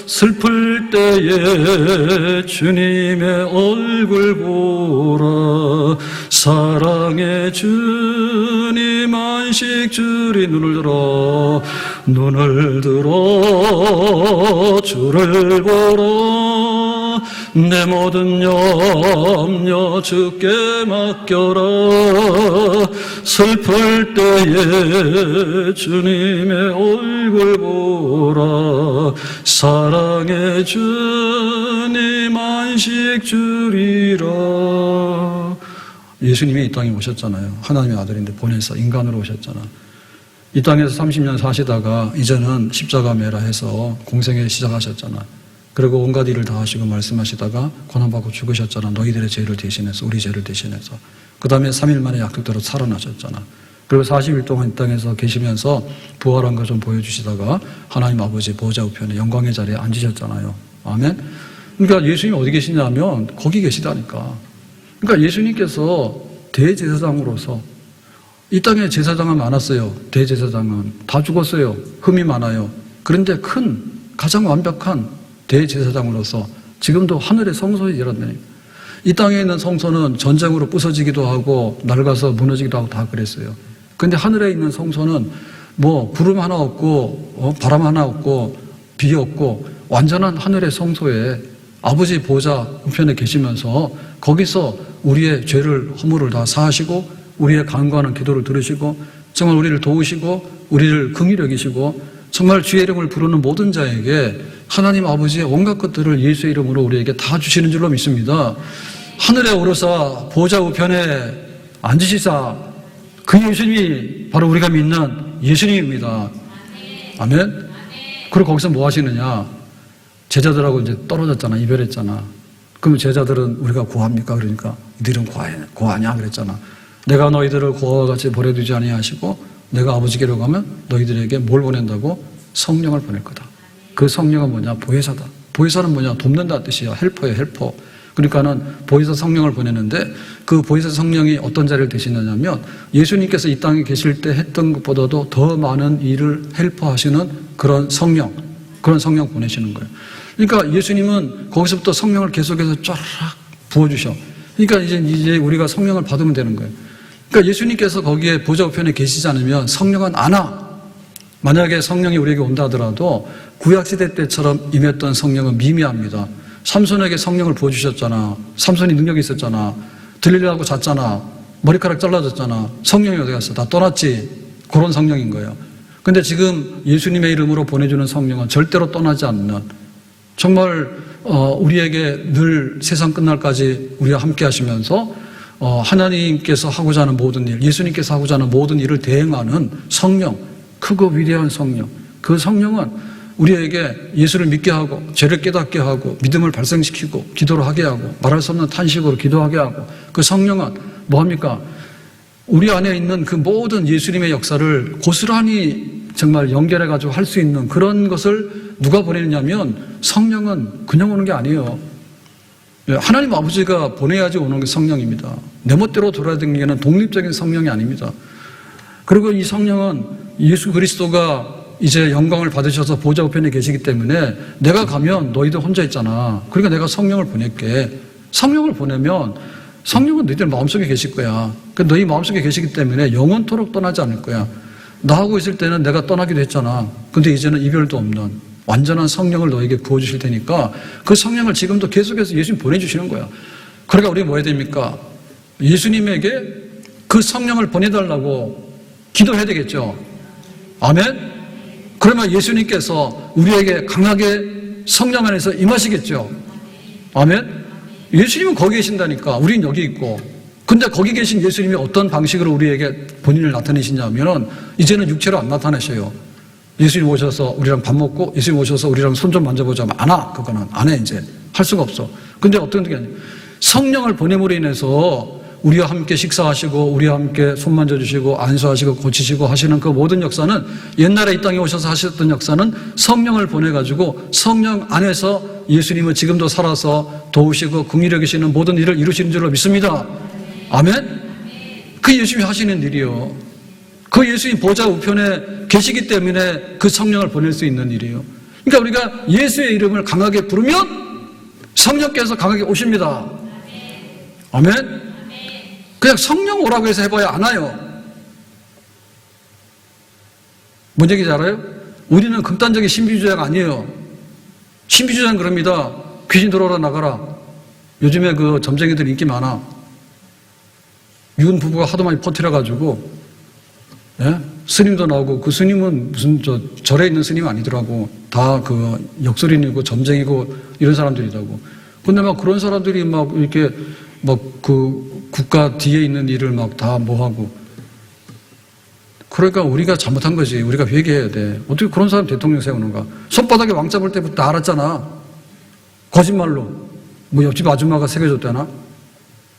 슬플 때에 주님의 얼굴 보라. 사랑의 주님 안식 주리. 눈을 들어 주를 보러 내 모든 염려 주께 맡겨라. 슬플 때에 주님의 얼굴 보라. 사랑의 주님 안식 주리라. 예수님이 이 땅에 오셨잖아요. 하나님의 아들인데 보내서 인간으로 오셨잖아. 이 땅에서 30년 사시다가 이제는 십자가 매라 해서 공생애 시작하셨잖아. 그리고 온갖 일을 다 하시고 말씀하시다가 고난받고 죽으셨잖아. 너희들의 죄를 대신해서, 우리 죄를 대신해서. 그 다음에 3일 만에 약속대로 살아나셨잖아. 그리고 40일 동안 이 땅에서 계시면서 부활한 거 좀 보여주시다가 하나님 아버지 보좌 우편에 영광의 자리에 앉으셨잖아요. 아멘. 그러니까 예수님이 어디 계시냐면 거기 계시다니까. 그러니까 예수님께서 대제사장으로서 이 땅에 제사장은 많았어요. 대제사장은 다 죽었어요. 흠이 많아요. 그런데 가장 완벽한 대제사장으로서 지금도 하늘의 성소에 일한다니. 이 땅에 있는 성소는 전쟁으로 부서지기도 하고 낡아서 무너지기도 하고 다 그랬어요. 그런데 하늘에 있는 성소는 구름 하나 없고 바람 하나 없고 비 없고 완전한 하늘의 성소에 아버지 보좌 우편에 계시면서 거기서 우리의 죄를 허물을 다 사하시고 우리의 간구하는 기도를 들으시고 정말 우리를 도우시고 우리를 긍휼히 여기시고 정말 주의 이름을 부르는 모든 자에게 하나님 아버지의 온갖 것들을 예수의 이름으로 우리에게 다 주시는 줄로 믿습니다. 하늘에 오르사 보좌 우편에 앉으시사 그 예수님이 바로 우리가 믿는 예수님입니다. 아멘. 그리고 거기서 뭐 하시느냐? 제자들하고 이제 떨어졌잖아. 이별했잖아. 그럼 제자들은 우리가 고합니까? 그러니까 너희들은 고하냐? 그랬잖아. 내가 너희들을 고아와 같이 버려두지 아니하시고 내가 아버지께로 가면 너희들에게 뭘 보낸다고? 성령을 보낼 거다. 그 성령은 뭐냐? 보혜사다. 보혜사는 뭐냐? 돕는다 뜻이야. 헬퍼예요. 헬퍼. 그러니까는 보혜사 성령을 보내는데 그 보혜사 성령이 어떤 자리를 대신하냐면 예수님께서 이 땅에 계실 때 했던 것보다도 더 많은 일을 헬퍼하시는 그런 성령 보내시는 거예요. 그러니까 예수님은 거기서부터 성령을 계속해서 쫙 부어주셔. 그러니까 이제 우리가 성령을 받으면 되는 거예요. 그러니까 예수님께서 거기에 보좌 우편에 계시지 않으면 성령은 안 와. 만약에 성령이 우리에게 온다 하더라도 구약시대 때처럼 임했던 성령은 미미합니다. 삼손에게 성령을 부어주셨잖아. 삼손이 능력이 있었잖아. 들리려고 잤잖아. 머리카락 잘라졌잖아. 성령이 어디 갔어? 다 떠났지. 그런 성령인 거예요. 근데 지금 예수님의 이름으로 보내주는 성령은 절대로 떠나지 않는, 정말 우리에게 늘 세상 끝날까지 우리와 함께 하시면서 하나님께서 하고자 하는 모든 일, 예수님께서 하고자 하는 모든 일을 대행하는 성령, 크고 위대한 성령. 그 성령은 우리에게 예수를 믿게 하고 죄를 깨닫게 하고 믿음을 발생시키고 기도를 하게 하고 말할 수 없는 탄식으로 기도하게 하고, 그 성령은 뭐합니까? 우리 안에 있는 그 모든 예수님의 역사를 고스란히 정말 연결해가지고 할 수 있는 그런 것을 누가 보내느냐면 성령은 그냥 오는 게 아니에요. 하나님 아버지가 보내야지 오는 게 성령입니다. 내 멋대로 돌아다니는 독립적인 성령이 아닙니다. 그리고 이 성령은 예수 그리스도가 이제 영광을 받으셔서 보좌 우편에 계시기 때문에 내가 가면 너희들 혼자 있잖아. 그러니까 내가 성령을 보낼게. 성령을 보내면 성령은 너희들 마음속에 계실 거야. 그러니까 너희 마음속에 계시기 때문에 영원토록 떠나지 않을 거야. 나하고 있을 때는 내가 떠나기도 했잖아. 근데 이제는 이별도 없는 완전한 성령을 너에게 부어주실 테니까 그 성령을 지금도 계속해서 예수님 보내주시는 거야. 그러니까 우리 뭐 해야 됩니까? 예수님에게 그 성령을 보내달라고 기도해야 되겠죠. 아멘? 그러면 예수님께서 우리에게 강하게 성령 안에서 임하시겠죠. 아멘? 예수님은 거기 계신다니까. 우린 여기 있고. 근데 거기 계신 예수님이 어떤 방식으로 우리에게 본인을 나타내시냐면 이제는 육체로 안 나타내셔요. 예수님 오셔서 우리랑 밥 먹고 예수님 오셔서 우리랑 손 좀 만져보자 하면 안 와. 그거는 안 해. 이제 할 수가 없어. 근데 어떤 게 아니에요. 성령을 보냄으로 인해서 우리와 함께 식사하시고 우리와 함께 손 만져주시고 안수하시고 고치시고 하시는 그 모든 역사는, 옛날에 이 땅에 오셔서 하셨던 역사는 성령을 보내가지고 성령 안에서 예수님은 지금도 살아서 도우시고 긍휼히 여기시는 모든 일을 이루시는 줄로 믿습니다. 아멘? 그 예수님이 하시는 일이요. 그 예수님 보좌 우편에 계시기 때문에 그 성령을 보낼 수 있는 일이에요. 그러니까 우리가 예수의 이름을 강하게 부르면 성령께서 강하게 오십니다. 아멘? 그냥 성령 오라고 해서 해봐야 안 와요. 뭔 얘기인지 알아요? 우리는 극단적인 신비주의자가 아니에요. 신비주의자는 그럽니다. 귀신 들어오라 나가라. 요즘에 그 점쟁이들 인기 많아. 윤 부부가 하도 많이 퍼뜨려가지고, 예? 스님도 나오고, 그 스님은 무슨 절에 있는 스님 아니더라고. 다 그 역술인이고 점쟁이고 이런 사람들이라고. 근데 막 그런 사람들이 막 이렇게 막 그 국가 뒤에 있는 일을 막 다 뭐하고. 그러니까 우리가 잘못한 거지. 우리가 회개해야 돼. 어떻게 그런 사람 대통령 세우는가? 손바닥에 왕 잡을 때부터 다 알았잖아. 거짓말로. 뭐 옆집 아줌마가 새겨줬다나?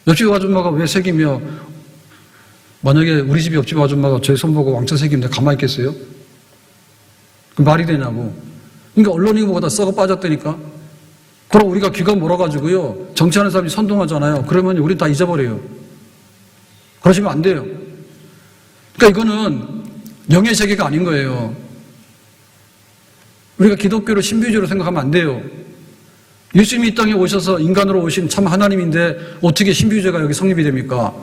옆집 아줌마가 왜 새기며, 만약에 우리 집 옆집 아줌마가 제 손 보고 왕자 새기면 가만히 있겠어요? 그 말이 되냐고. 그러니까 언론이 뭐가 다 썩어 빠졌다니까? 그럼 우리가 귀가 몰아가지고요, 정치하는 사람이 선동하잖아요. 그러면 우리 다 잊어버려요. 그러시면 안 돼요. 그러니까 이거는 영예세계가 아닌 거예요. 우리가 기독교를 신비주의로 생각하면 안 돼요. 예수님이 이 땅에 오셔서 인간으로 오신 참 하나님인데 어떻게 신비주의가 여기 성립이 됩니까?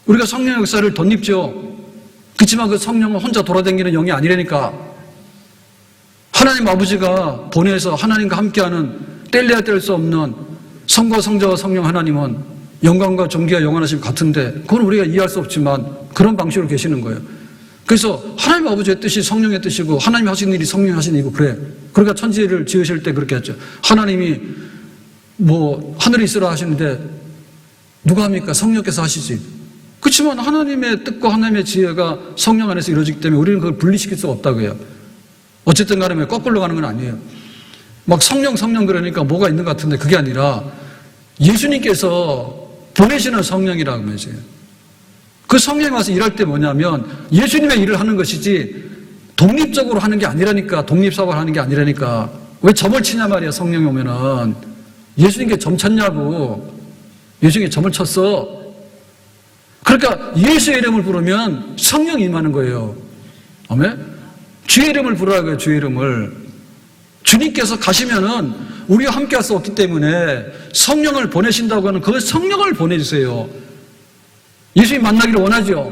우리가 성령 역사를 덧입죠. 그렇지만 그 성령은 혼자 돌아다니는 영이 아니라니까. 하나님 아버지가 보내서 하나님과 함께하는 뗄래야 뗄 수 없는 성과 성자와 성령 하나님은 영광과 존귀와 영원하심 같은데, 그건 우리가 이해할 수 없지만 그런 방식으로 계시는 거예요. 그래서 하나님 아버지의 뜻이 성령의 뜻이고 하나님이 하시는 일이 성령이 하시는 일이고 그래. 그러니까 천지를 지으실 때 그렇게 했죠. 하나님이 뭐 하늘에 있으라 하시는데 누가 합니까? 성령께서 하시지. 그렇지만 하나님의 뜻과 하나님의 지혜가 성령 안에서 이루어지기 때문에 우리는 그걸 분리시킬 수가 없다고 해요. 어쨌든 간에 거꾸로 가는 건 아니에요. 막 성령 그러니까 뭐가 있는 것 같은데 그게 아니라 예수님께서 보내시는 성령이라고 하면서요. 그 성령이 와서 일할 때 뭐냐면 예수님의 일을 하는 것이지 독립적으로 하는 게 아니라니까. 독립사업을 하는 게 아니라니까. 왜 점을 치냐 말이야. 성령이 오면은 예수님께 점 쳤냐고. 예수님께 점을 쳤어. 그러니까 예수의 이름을 부르면 성령이 임하는 거예요. 아멘? 주의 이름을 부르라고요. 주의 이름을. 주님께서 가시면은 우리와 함께 할 수 없기 때문에 성령을 보내신다고 하는 그 성령을 보내주세요. 예수님 만나기를 원하죠.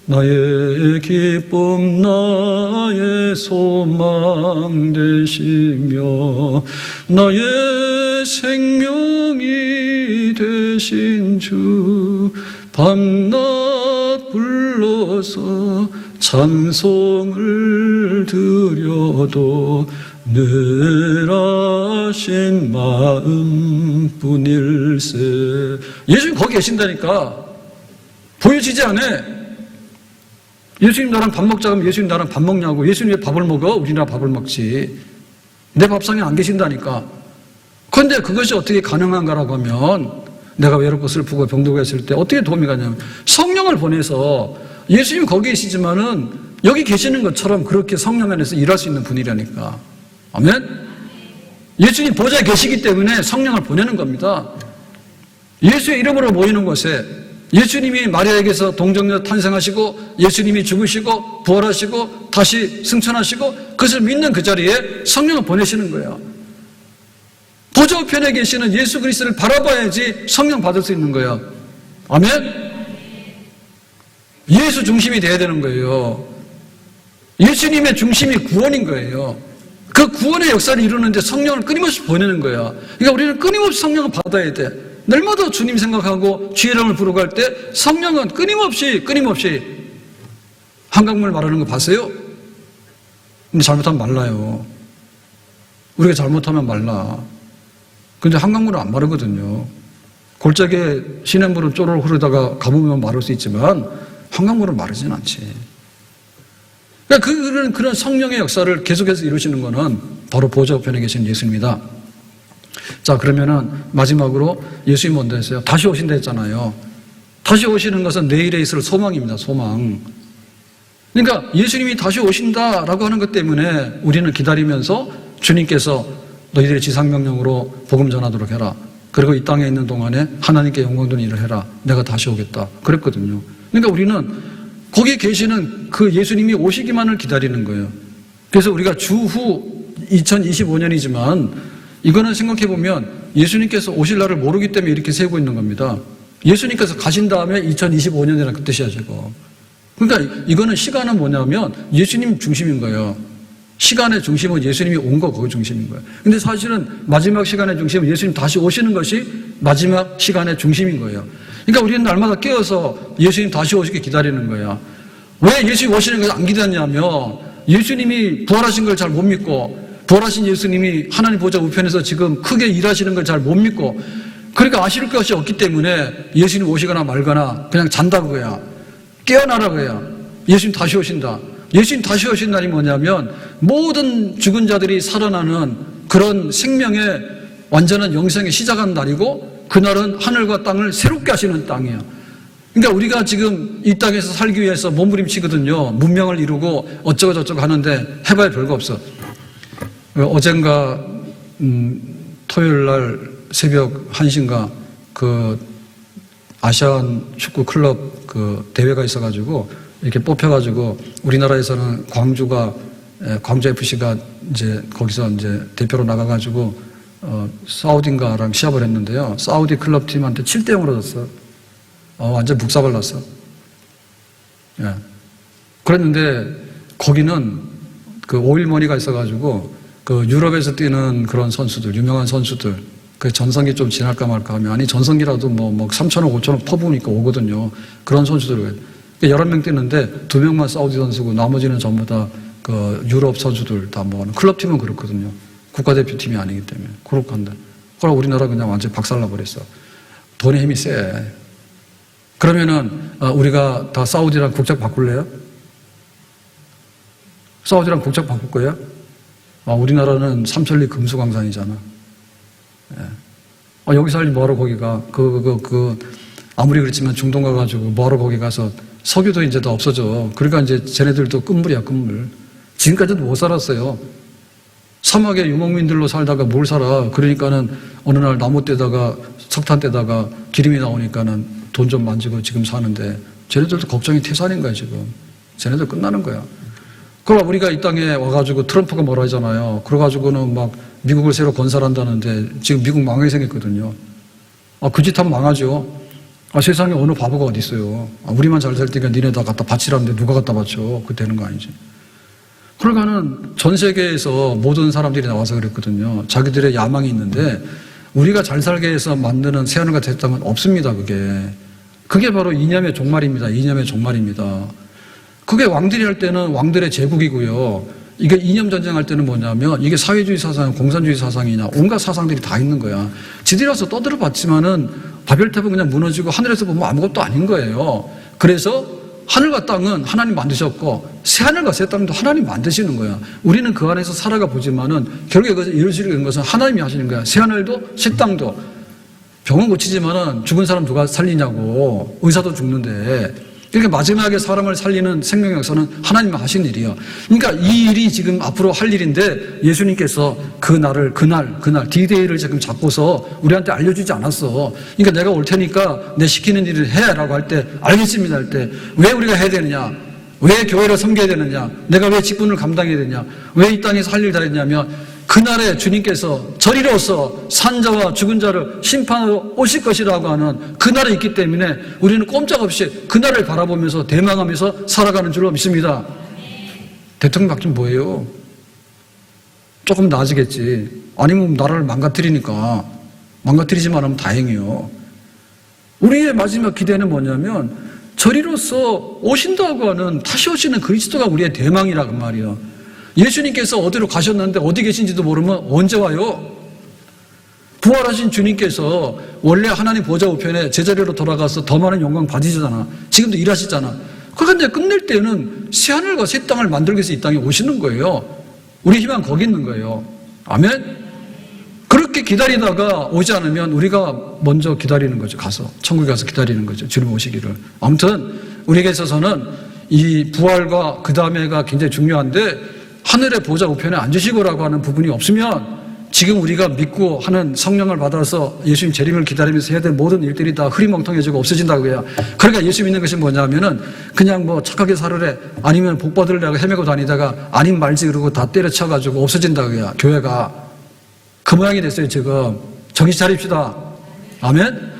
나의 기쁨 나의 소망 되시며 나의 생명이 되신 주 밤낮 불러서 찬송을 드려도 늘 하신 마음뿐일세. 예수님 거기 계신다니까. 보여지지 않아. 예수님 나랑 밥 먹자 하면 예수님 나랑 밥 먹냐고. 예수님 왜 밥을 먹어? 우리나 밥을 먹지. 내 밥상에 안 계신다니까. 그런데 그것이 어떻게 가능한가라고 하면 내가 외롭고 슬프고 병들고 했을 때 어떻게 도움이 가냐면 성령을 보내서 예수님 거기 계시지만은 여기 계시는 것처럼 그렇게 성령 안에서 일할 수 있는 분이라니까. 아멘? 예수님 보좌에 계시기 때문에 성령을 보내는 겁니다. 예수의 이름으로 모이는 곳에 예수님이 마리아에게서 동정녀 탄생하시고 예수님이 죽으시고 부활하시고 다시 승천하시고 그것을 믿는 그 자리에 성령을 보내시는 거예요. 보좌 우편에 계시는 예수 그리스도를 바라봐야지 성령 받을 수 있는 거예요. 아멘? 예수 중심이 돼야 되는 거예요. 예수님의 중심이 구원인 거예요. 그 구원의 역사를 이루는데 성령을 끊임없이 보내는 거야. 그러니까 우리는 끊임없이 성령을 받아야 돼. 날마다 주님 생각하고 주의 이름을 부르고 할 때 성령은 끊임없이 한강물 마르는 거 봤어요? 근데 잘못하면 말라요. 우리가 잘못하면 말라. 근데 한강물은 안 마르거든요. 골짜기에 시냇물은 쪼르륵 흐르다가 가보면 마를 수 있지만 한강물은 마르진 않지. 그러니까 그런 성령의 역사를 계속해서 이루시는 것은 바로 보좌 우편에 계신 예수님이다. 자, 그러면은 마지막으로 예수님 뭔데 했어요? 다시 오신다 했잖아요. 다시 오시는 것은 내일에 있을 소망입니다. 소망. 그러니까 예수님이 다시 오신다라고 하는 것 때문에 우리는 기다리면서 주님께서 너희들의 지상명령으로 복음 전하도록 해라. 그리고 이 땅에 있는 동안에 하나님께 영광 되는 일을 해라. 내가 다시 오겠다. 그랬거든요. 그러니까 우리는 거기에 계시는 그 예수님이 오시기만을 기다리는 거예요. 그래서 우리가 주후 2025년이지만 이거는 생각해보면 예수님께서 오실 날을 모르기 때문에 이렇게 세우고 있는 겁니다. 예수님께서 가신 다음에 2025년이라는 그 뜻이야, 저거. 그러니까 이거는 시간은 뭐냐면 예수님 중심인 거예요. 시간의 중심은 예수님이 온 거, 그거 중심인 거예요. 근데 사실은 마지막 시간의 중심은 예수님 다시 오시는 것이 마지막 시간의 중심인 거예요. 그러니까 우리는 날마다 깨어서 예수님 다시 오시길 기다리는 거야. 왜 예수님 오시는 걸 안 기다리냐면 예수님이 부활하신 걸 잘 못 믿고 부활하신 예수님이 하나님 보좌 우편에서 지금 크게 일하시는 걸 잘 못 믿고 그러니까 아실 것이 없기 때문에 예수님 오시거나 말거나 그냥 잔다 그거야. 깨어나라 그거야. 예수님 다시 오신다. 예수님 다시 오신 날이 뭐냐면 모든 죽은 자들이 살아나는 그런 생명의 완전한 영생이 시작한 날이고 그날은 하늘과 땅을 새롭게 하시는 땅이에요. 그러니까 우리가 지금 이 땅에서 살기 위해서 몸부림치거든요. 문명을 이루고 어쩌고 저쩌고 하는데 해봐야 별거 없어. 어젠가 토요일 날 새벽 1시인가 그 아시안 축구 클럽 그 대회가 있어가지고 이렇게 뽑혀가지고 우리나라에서는 광주 FC가 이제 거기서 이제 대표로 나가가지고 사우디인가랑 시합을 했는데요. 사우디 클럽 팀한테 7대0으로 졌어. 완전 묵사발랐어. 예. 그랬는데 거기는 그 오일머니가 있어가지고 그 유럽에서 뛰는 그런 선수들, 유명한 선수들, 그 전성기 좀 지날까 말까 하면 아니 전성기라도 뭐 3천억, 5천억 퍼부으니까 오거든요. 그런 선수들 11명 뛰는데 2명만 사우디 선수고 나머지는 전부 다 그 유럽 선수들 다 뭐 클럽팀은 그렇거든요. 국가대표팀이 아니기 때문에 그렇게 한다. 그러나 우리나라 그냥 완전히 박살나 버렸어. 돈의 힘이 세. 그러면은 우리가 다 사우디랑 국적 바꿀래요? 사우디랑 국적 바꿀 거예요? 우리나라는 삼천리 금수강산이잖아. 예. 여기 살지 뭐하러 거기 가? 아무리 그렇지만 중동 가가지고 뭐하러 거기 가서 석유도 이제 다 없어져. 그러니까 이제 쟤네들도 끝물이야, 끝물. 지금까지도 못 살았어요. 사막에 유목민들로 살다가 뭘 살아. 그러니까는 어느 날 나무 떼다가 석탄 떼다가 기름이 나오니까는 돈 좀 만지고 지금 사는데 쟤네들도 걱정이 태산인 거야, 지금. 쟤네들 끝나는 거야. 그럼 우리가 이 땅에 와가지고 트럼프가 뭐라 하잖아요. 그래가지고는 막 미국을 새로 건설한다는데 지금 미국 망하게 생겼거든요. 그 짓 하면 망하죠. 세상에 어느 바보가 어디 있어요. 우리만 잘 살 테니까 니네 다 갖다 바치라는데 누가 갖다 바쳐. 그거 되는 거 아니지. 그러니까는 전 세계에서 모든 사람들이 나와서 그랬거든요. 자기들의 야망이 있는데 우리가 잘 살게 해서 만드는 새하늘과 새 땅은 없습니다. 그게 바로 이념의 종말입니다. 이념의 종말입니다. 그게 왕들이 할 때는 왕들의 제국이고요. 이게 이념 전쟁할 때는 뭐냐면 이게 사회주의 사상, 공산주의 사상이냐 온갖 사상들이 다 있는 거야. 지들이 와서 떠들어 봤지만은 바벨탑은 그냥 무너지고 하늘에서 보면 아무것도 아닌 거예요. 그래서 하늘과 땅은 하나님 만드셨고 새하늘과 새 땅도 하나님 만드시는 거야. 우리는 그 안에서 살아가 보지만은 결국에 그것을 이루시는 것은 하나님이 하시는 거야. 새하늘도 새 땅도. 병원 고치지만은 죽은 사람 누가 살리냐고. 의사도 죽는데. 이렇게 마지막에 사람을 살리는 생명의 역사는 하나님이 하신 일이에요. 그러니까 이 일이 지금 앞으로 할 일인데 예수님께서 그날 D-Day를 지금 잡고서 우리한테 알려주지 않았어. 그러니까 내가 올 테니까 내 시키는 일을 해라고 할 때 알겠습니다 할 때 왜 우리가 해야 되느냐? 왜 교회를 섬겨야 되느냐? 내가 왜 직분을 감당해야 되느냐? 왜 이 땅에서 할 일 다 했냐면 그날에 주님께서 저리로서 산자와 죽은 자를 심판하러 오실 것이라고 하는 그날이 있기 때문에 우리는 꼼짝없이 그날을 바라보면서 대망하면서 살아가는 줄로 믿습니다. 대통령 바뀌면 뭐예요? 조금 나아지겠지. 아니면 나라를 망가뜨리니까 망가뜨리지만 하면 다행이에요. 우리의 마지막 기대는 뭐냐면 저리로서 오신다고 하는 다시 오시는 그리스도가 우리의 대망이라고 말이에요. 예수님께서 어디로 가셨는데 어디 계신지도 모르면 언제 와요? 부활하신 주님께서 원래 하나님 보좌 우편에 제자리로 돌아가서 더 많은 영광 받으시잖아. 지금도 일하시잖아. 그런데 끝낼 때는 새하늘과 새 땅을 만들기 위해서 이 땅에 오시는 거예요. 우리 희망 거기 있는 거예요. 아멘? 그렇게 기다리다가 오지 않으면 우리가 먼저 기다리는 거죠. 가서 천국에 가서 기다리는 거죠. 주님 오시기를. 아무튼 우리에게 있어서는 이 부활과 그 다음에가 굉장히 중요한데 하늘의 보좌 우편에 앉으시고라고 하는 부분이 없으면 지금 우리가 믿고 하는 성령을 받아서 예수님 재림을 기다리면서 해야 될 모든 일들이 다 흐리멍텅해지고 없어진다고 해요. 그러니까 예수 믿는 것이 뭐냐면은 그냥 뭐 착하게 살으래 아니면 복 받으려고 헤매고 다니다가 아님 말지 그러고 다 때려쳐가지고 없어진다고 해요. 교회가 그 모양이 됐어요. 지금 정신 차립시다. 아멘.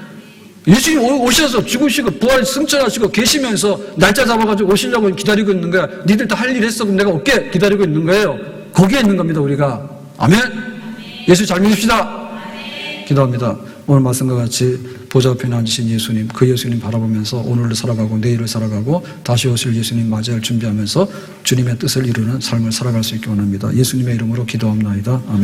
예수님 오셔서 죽으시고 부활 승천하시고 계시면서 날짜 잡아가지고 오시려고 기다리고 있는 거야. 니들 다 할 일 했어. 그럼 내가 올게 기다리고 있는 거예요. 거기에 있는 겁니다. 우리가. 아멘. 예수 잘 믿읍시다. 기도합니다. 오늘 말씀과 같이 보좌 앞에 앉으신 예수님, 그 예수님 바라보면서 오늘을 살아가고 내일을 살아가고 다시 오실 예수님 맞이할 준비하면서 주님의 뜻을 이루는 삶을 살아갈 수 있게 원합니다. 예수님의 이름으로 기도합나이다. 아멘.